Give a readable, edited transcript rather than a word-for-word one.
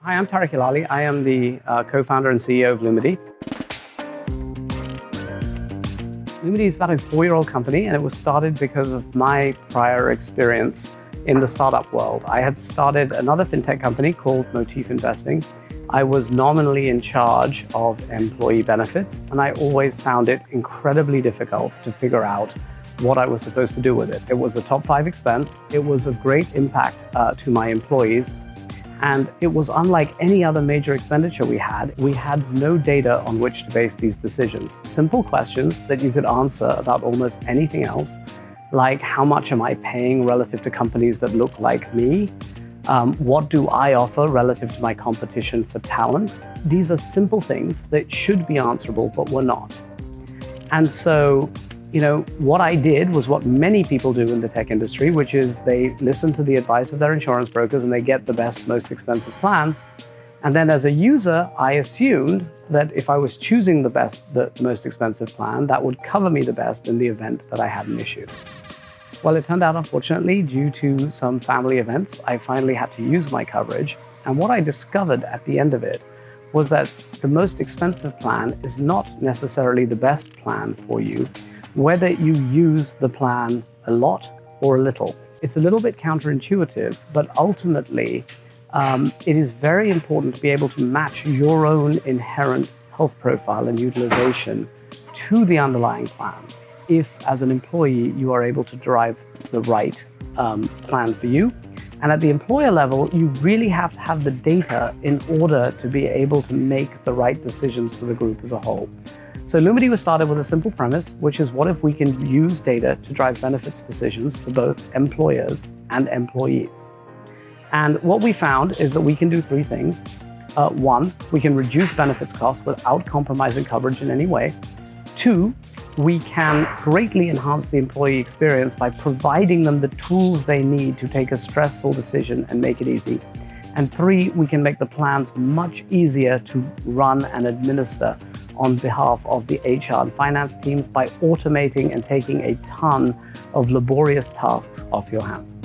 Hi, I'm Tariq Hilaly. I am the co-founder and CEO of Lumity. Lumity is about a 4-year-old company, and it was started because of my prior experience in the startup world. I had started another fintech company called Motif Investing. I was nominally in charge of employee benefits, and I always found it incredibly difficult to figure out what I was supposed to do with it. It was a top 5 expense. It was of great impact to my employees. And it was unlike any other major expenditure we had. We had no data on which to base these decisions. Simple questions that you could answer about almost anything else, like how much am I paying relative to companies that look like me? What do I offer relative to my competition for talent? These are simple things that should be answerable, but were not. And so, what I did was what many people do in the tech industry, which is they listen to the advice of their insurance brokers and they get the best, most expensive plans. And then as a user, I assumed that if I was choosing the most expensive plan, that would cover me the best in the event that I had an issue. Well, it turned out, unfortunately, due to some family events, I finally had to use my coverage. And what I discovered at the end of it was that the most expensive plan is not necessarily the best plan for you, whether you use the plan a lot or a little. It's a little bit counterintuitive, but ultimately, it is very important to be able to match your own inherent health profile and utilization to the underlying plans. If, as an employee, you are able to derive the right plan for you. And at the employer level, you really have to have the data in order to be able to make the right decisions for the group as a whole. So Lumity was started with a simple premise, which is what if we can use data to drive benefits decisions for both employers and employees? And what we found is that we can do 3 things. 1, we can reduce benefits costs without compromising coverage in any way. 2, we can greatly enhance the employee experience by providing them the tools they need to take a stressful decision and make it easy. And 3, we can make the plans much easier to run and administer on behalf of the HR and finance teams by automating and taking a ton of laborious tasks off your hands.